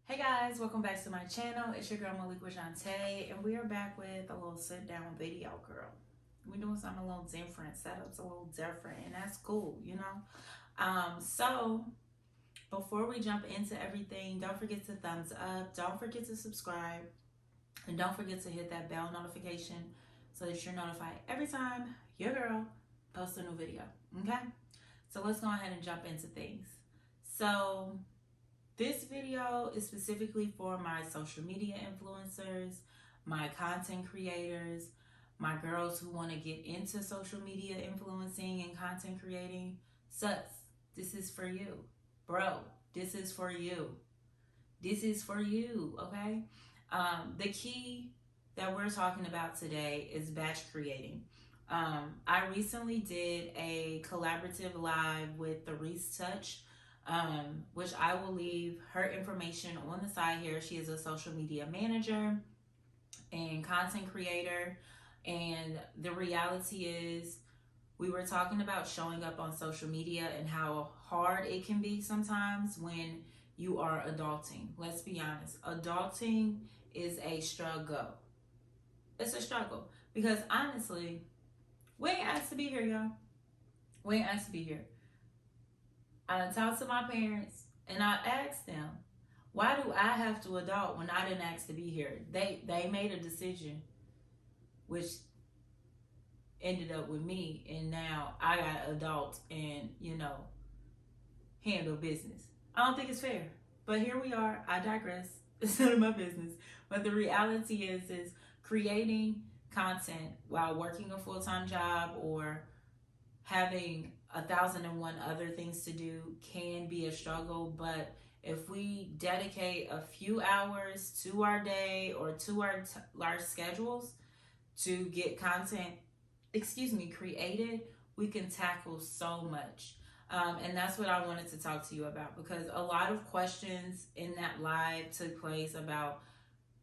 Hey guys, welcome back to my channel. It's your girl Maliqua Jante, and we are back with a little sit down video, girl. We're doing something a little different. Setup's a little different, and that's cool, you know. So before we jump into everything, don't forget to thumbs up, don't forget to subscribe, and don't forget to hit that bell notification so that you're notified every time your girl posts a new video. Okay? So let's go ahead and jump into things. So this video is specifically for my social media influencers, my content creators, my girls who want to get into social media influencing and content creating. Sus, this is for you. Bro, this is for you. This is for you, okay? The key that we're talking about today is batch creating. I recently did a collaborative live with the Reese Touch, which I will leave her information on the side here. She is a social media manager and content creator. And the reality is, we were talking about showing up on social media and how hard it can be sometimes when you are adulting. Let's be honest, adulting is a struggle. It's a struggle because honestly, we ain't asked to be here, y'all. We ain't asked to be here. I talked to my parents and I asked them, why do I have to adult when I didn't ask to be here? They made a decision which ended up with me, and now I got adult and handle business. I don't think it's fair. But here we are. I digress. It's none of my business. But the reality is creating content while working a full-time job or having 1,001 other things to do can be a struggle. But if we dedicate a few hours to our day or to our schedules to get content, created, we can tackle so much. And that's what I wanted to talk to you about, because a lot of questions in that live took place about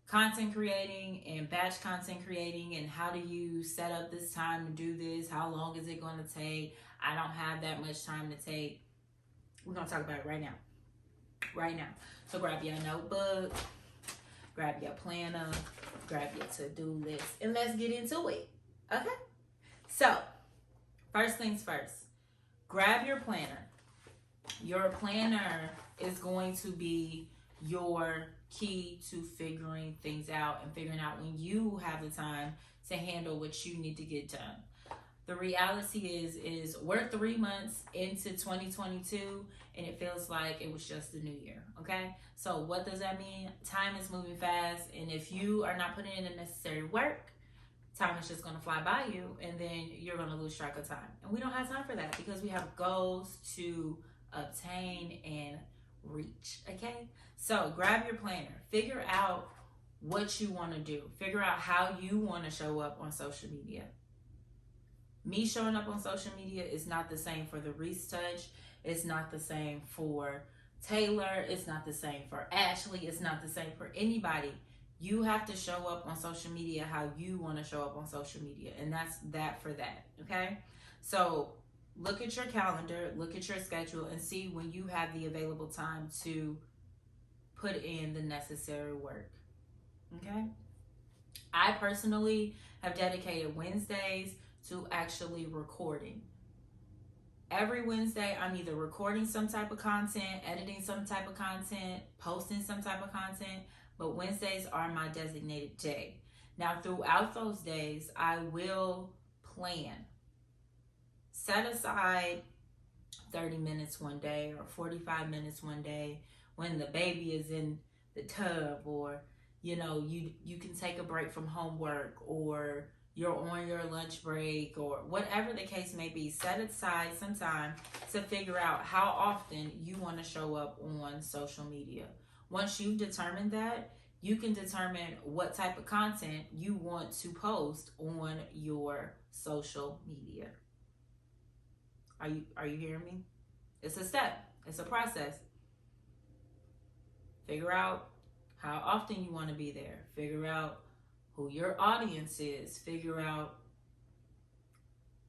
content creating and batch content creating and how do you set up this time to do this, how long is it going to take. I don't have that much time to take. We're going to talk about it right now. So grab your notebook, grab your planner, grab your to-do list, and let's get into it. Okay? So first things first, grab your planner. Your planner is going to be your key to figuring things out and figuring out when you have the time to handle what you need to get done. The reality is we're 3 months into 2022 and it feels like it was just the new year, okay? So what does that mean? Time is moving fast, and if you are not putting in the necessary work, time is just going to fly by you, and then you're going to lose track of time. And we don't have time for that because we have goals to obtain and reach, okay? So grab your planner. Figure out what you want to do. Figure out how you want to show up on social media. Me showing up on social media is not the same for the Reese Touch. It's not the same for Taylor. It's not the same for Ashley. It's not the same for anybody. You have to show up on social media how you want to show up on social media. And that's that for that, okay? So look at your calendar, look at your schedule, and see when you have the available time to put in the necessary work, okay? I personally have dedicated Wednesdays to actually recording. Every Wednesday, I'm either recording some type of content, editing some type of content, posting some type of content, but Wednesdays are my designated day. Now, throughout those days, I will plan. Set aside 30 minutes one day or 45 minutes one day when the baby is in the tub, or you can take a break from homework, or you're on your lunch break, or whatever the case may be. Set aside some time to figure out how often you want to show up on social media. Once you've determined that, you can determine what type of content you want to post on your social media. Are you hearing me? It's a step. It's a process. Figure out how often you want to be there. Figure out who your audience is. Figure out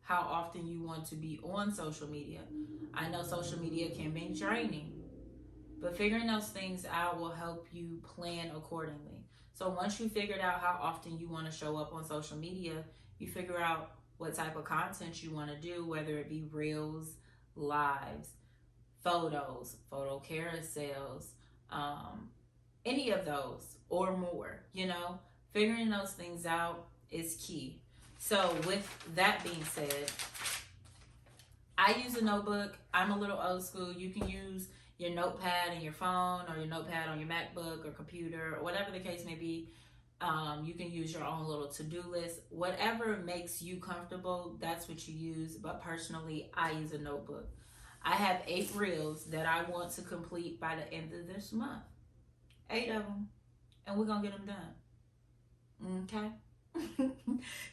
how often you want to be on social media. I know social media can be draining, But figuring those things out will help you plan accordingly. So once you figured out how often you want to show up on social media, you figure out what type of content you want to do, whether it be reels, lives, photos, photo carousels, any of those or more, figuring those things out is key. So with that being said, I use a notebook. I'm a little old school. You can use your notepad in your phone or your notepad on your MacBook or computer or whatever the case may be. You can use your own little to-do list. Whatever makes you comfortable, that's what you use. But personally, I use a notebook. I have 8 reels that I want to complete by the end of this month. 8 of them. And we're going to get them done. Okay?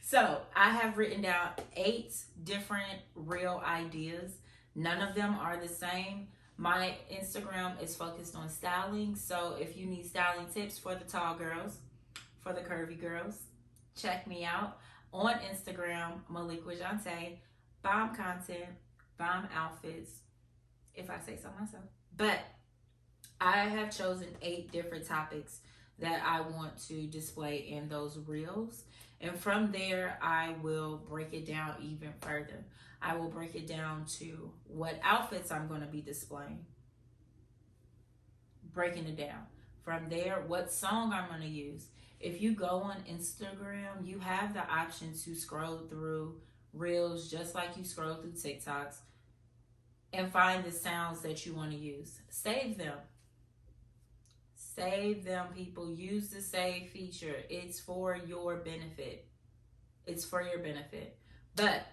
So I have written down 8 different reel ideas. None of them are the same. My Instagram is focused on styling. So if you need styling tips for the tall girls, for the curvy girls, check me out on Instagram, Malik Wajante. Bomb content, bomb outfits, if I say so myself. But I have chosen 8 different topics that I want to display in those reels. And from there, I will break it down even further. I will break it down to what outfits I'm going to be displaying. Breaking it down. From there, what song I'm going to use. If you go on Instagram, you have the option to scroll through reels just like you scroll through TikToks and find the sounds that you want to use. Save them. Save them, people. Use the save feature. It's for your benefit. It's for your benefit. But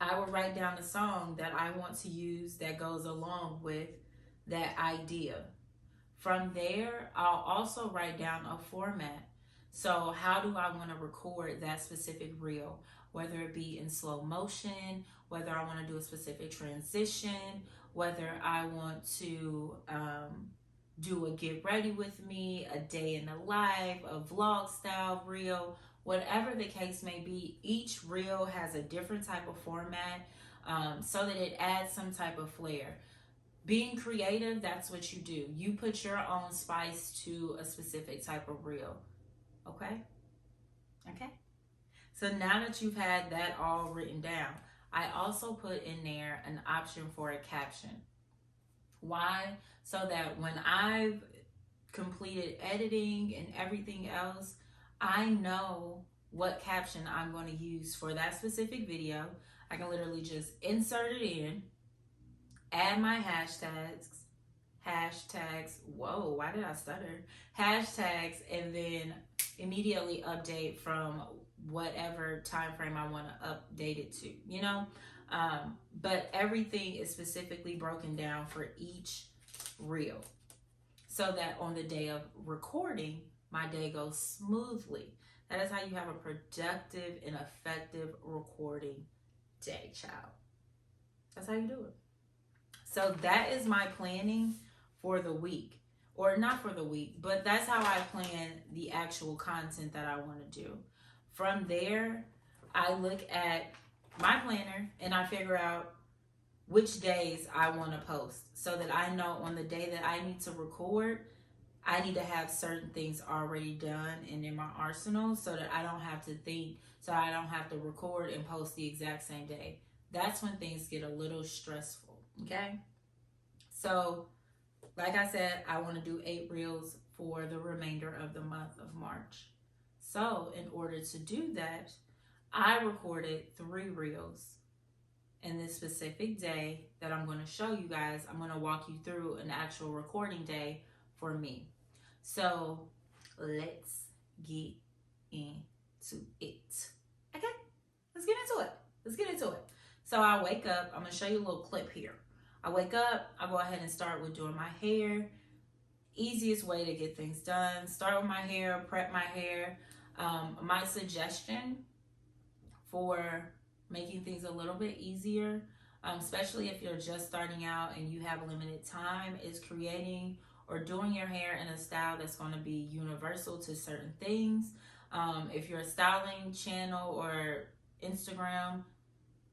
I will write down a song that I want to use that goes along with that idea. From there, I'll also write down a format. So how do I want to record that specific reel? Whether it be in slow motion, whether I want to do a specific transition, whether I want to do a get ready with me, a day in the life, a vlog style reel, whatever the case may be. Each reel has a different type of format so that it adds some type of flair. Being creative, that's what you do. You put your own spice to a specific type of reel. Okay? So now that you've had that all written down, I also put in there an option for a caption. Why? So that when I've completed editing and everything else, I know what caption I'm going to use for that specific video. I can literally just insert it in, add my hashtags, whoa, why did I stutter? Hashtags, and then immediately update from whatever time frame I want to update it to, but everything is specifically broken down for each reel so that on the day of recording, my day goes smoothly. That is how you have a productive and effective recording day, child. That's how you do it. So that is my planning for the week. Or not for the week, but that's how I plan the actual content that I want to do. From there, I look at my planner and I figure out which days I want to post so that I know on the day that I need to record, I need to have certain things already done and in my arsenal so that I don't have to think, so I don't have to record and post the exact same day. That's when things get a little stressful, okay? So, like I said, I want to do 8 reels for the remainder of the month of March. So, in order to do that, I recorded 3 reels in this specific day that I'm going to show you guys. I'm going to walk you through an actual recording day for me. So, let's get into it. Okay? Let's get into it. So, I wake up. I'm going to show you a little clip here. I wake up, I go ahead and start with doing my hair. Easiest way to get things done. Start with my hair, prep my hair. My suggestion for making things a little bit easier, especially if you're just starting out and you have limited time, is creating or doing your hair in a style that's going to be universal to certain things. If you're a styling channel or Instagram,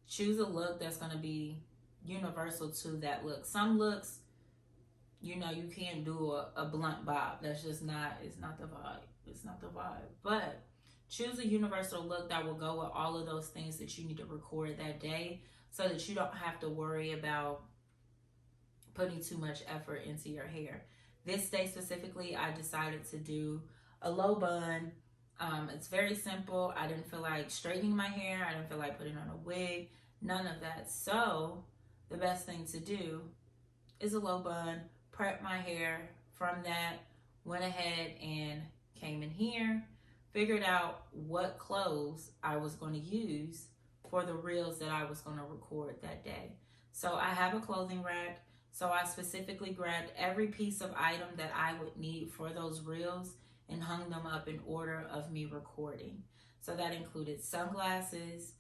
choose a look that's going to be universal to that look. Some looks You know, you can't do a blunt bob. That's just not, it's not the vibe. It's not the vibe. But choose a universal look that will go with all of those things that you need to record that day, so that you don't have to worry about putting too much effort into your hair. This day specifically, I decided to do a low bun. It's very simple. I didn't feel like straightening my hair. I didn't feel like putting on a wig. None of that. So the best thing to do is a low bun. Prep my hair. From that, went ahead and came in here, figured out what clothes I was going to use for the reels that I was going to record that day. So I have a clothing rack. So I specifically grabbed every piece of item that I would need for those reels and hung them up in order of me recording. So that included sunglasses,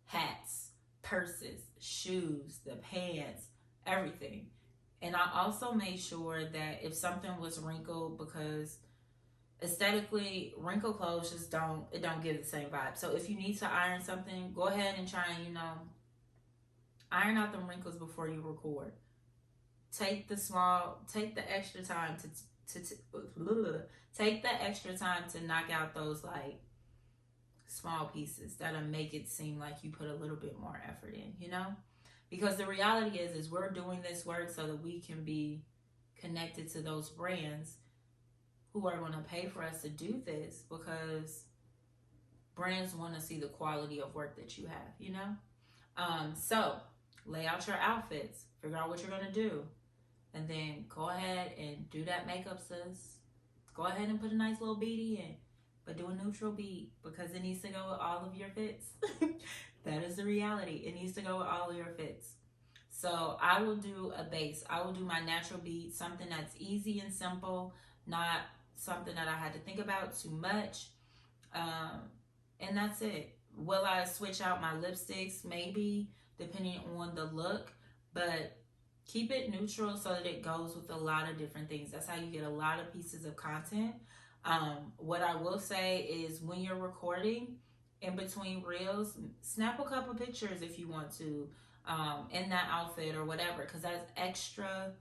hats, purses, shoes, the pants, everything. And I also made sure that if something was wrinkled, because aesthetically, wrinkled clothes just don't give the same vibe. So if you need to iron something, go ahead and try and, iron out the wrinkles before you record. Take the extra time take the extra time to knock out those like small pieces that'll make it seem like you put a little bit more effort in, because the reality is we're doing this work so that we can be connected to those brands who are going to pay for us to do this, because brands want to see the quality of work that you have. So lay out your outfits, figure out what you're going to do, and then go ahead and do that makeup, sis. Go ahead and put a nice little beadie in, but do a neutral bead, because it needs to go with all of your fits. That is the reality. It needs to go with all of your fits. So I will do a base. I will do my natural bead, something that's easy and simple, not something that I had to think about too much. And that's it. Will I switch out my lipsticks? Maybe, depending on the look, but keep it neutral so that it goes with a lot of different things. That's how you get a lot of pieces of content. What I will say is, when you're recording in between reels, snap a couple pictures if you want to, in that outfit or whatever, because that's extra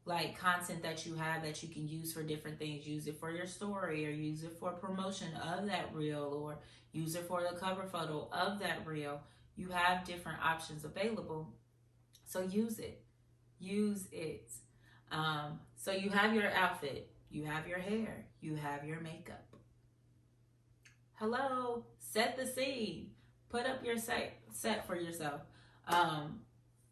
like content that you have that you can use for different things. Use it for your story, or use it for promotion of that reel, or use it for the cover photo of that reel. You have different options available, so use it. So you have your outfit, you have your hair, you have your makeup. Hello, set the scene. Put up your set for yourself.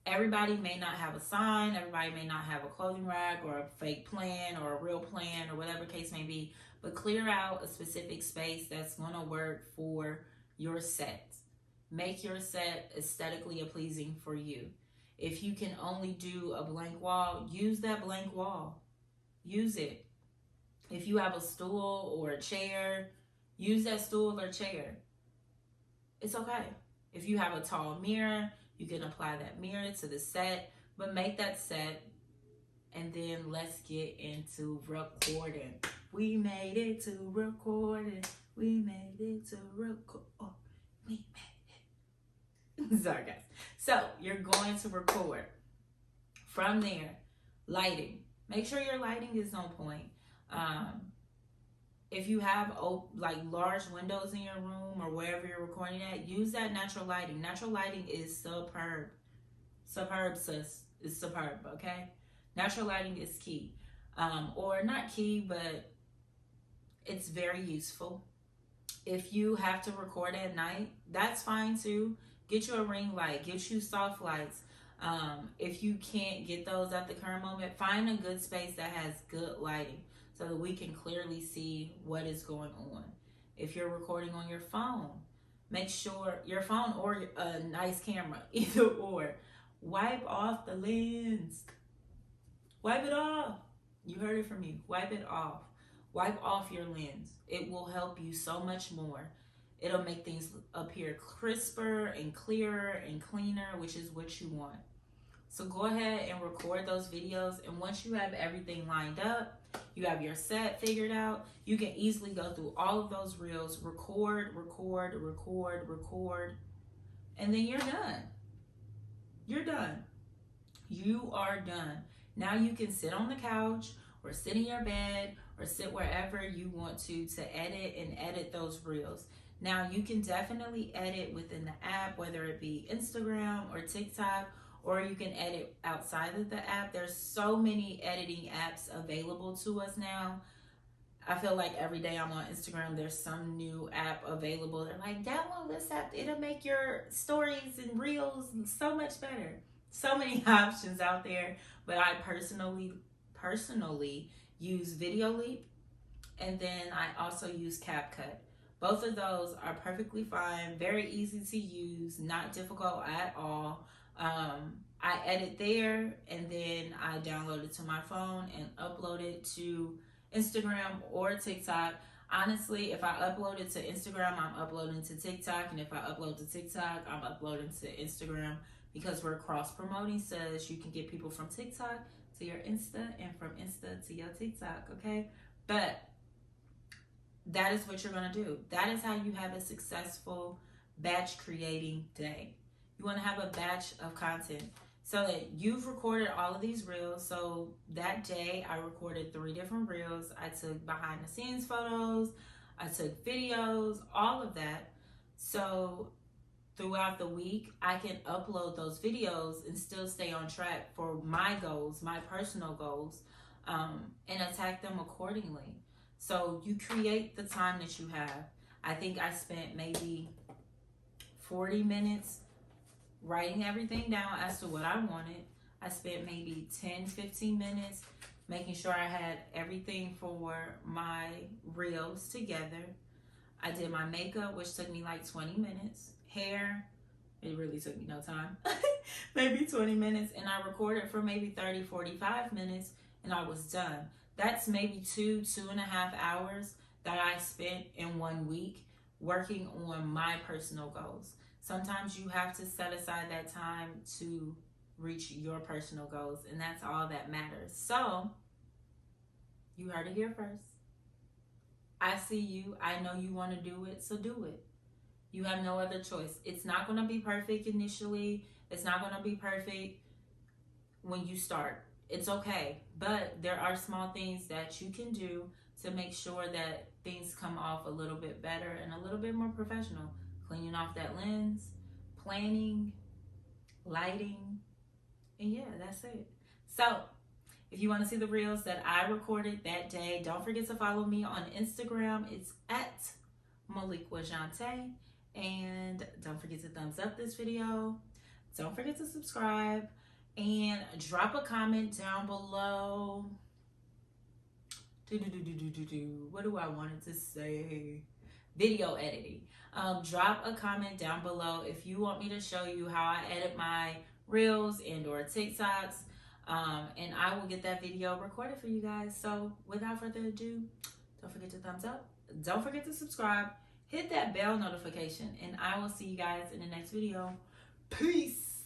Everybody may not have a sign, everybody may not have a clothing rack or a fake plan or a real plan or whatever case may be, but clear out a specific space that's going to work for your set. Make your set aesthetically pleasing for you. If you can only do a blank wall, use that blank wall. Use it. If you have a stool or a chair, use that stool or chair. It's okay. If you have a tall mirror, you can apply that mirror to the set, but make that set, and then let's get into recording. We made it to recording. We made it to record. We made it. Sorry, guys. So you're going to record. From there, lighting. Make sure your lighting is on point. If you have like large windows in your room or wherever you're recording at, use that natural lighting. Natural lighting is superb. Superb, sis. It's superb, okay? Natural lighting is key. Or not key, but it's very useful. If you have to record at night, that's fine too. Get you a ring light. Get you soft lights. If you can't get those at the current moment, find a good space that has good lighting so that we can clearly see what is going on. If you're recording on your phone, make sure your phone or a nice camera, either or, wipe off the lens. Wipe it off. You heard it from me. Wipe it off. Wipe off your lens. It will help you so much more. It'll make things appear crisper and clearer and cleaner, which is what you want. So go ahead and record those videos. And once you have everything lined up, you have your set figured out, you can easily go through all of those reels, record, and then you're done. You're done. You are done. Now you can sit on the couch or sit in your bed or sit wherever you want to edit and edit those reels. Now you can definitely edit within the app, whether it be Instagram or TikTok, or you can edit outside of the app. There's so many editing apps available to us now. I feel like every day I'm on Instagram, there's some new app available. They're like, download this app. It'll make your stories and reels so much better. So many options out there. But I personally use Videoleap, and then I also use CapCut. Both of those are perfectly fine, very easy to use, not difficult at all. I edit there, and then I download it to my phone and upload it to Instagram or TikTok. Honestly, if I upload it to Instagram, I'm uploading to TikTok, and if I upload to TikTok, I'm uploading to Instagram, because we're cross promoting, so you can get people from TikTok to your Insta and from Insta to your TikTok, okay? But that is what you're gonna do. That is how you have a successful batch creating day. You wanna have a batch of content so that you've recorded all of these reels. So that day I recorded 3 different reels. I took behind the scenes photos, I took videos, all of that. So throughout the week, I can upload those videos and still stay on track for my goals, my personal goals, and attack them accordingly. So you create the time that you have. I think I spent maybe 40 minutes writing everything down as to what I wanted. I spent maybe 10-15 minutes making sure I had everything for my reels together. I did my makeup, which took me like 20 minutes. Hair, it really took me no time. Maybe 20 minutes. And I recorded for maybe 30-45 minutes, and I was done. That's maybe 2.5 hours that I spent in 1 week working on my personal goals. Sometimes you have to set aside that time to reach your personal goals, and that's all that matters. So, you heard it here first. I see you. I know you want to do it, so do it. You have no other choice. It's not going to be perfect initially. It's not going to be perfect when you start. It's okay. But there are small things that you can do to make sure that things come off a little bit better and a little bit more professional. Cleaning off that lens, planning, lighting, and yeah, that's it. So, if you want to see the reels that I recorded that day, don't forget to follow me on Instagram. It's at Maliqua Jante. And don't forget to thumbs up this video. Don't forget to subscribe. And drop a comment down below. What do I want to say? Video editing. Drop a comment down below if you want me to show you how I edit my reels and or TikToks. And I will get that video recorded for you guys. So without further ado, don't forget to thumbs up. Don't forget to subscribe. Hit that bell notification, and I will see you guys in the next video. Peace.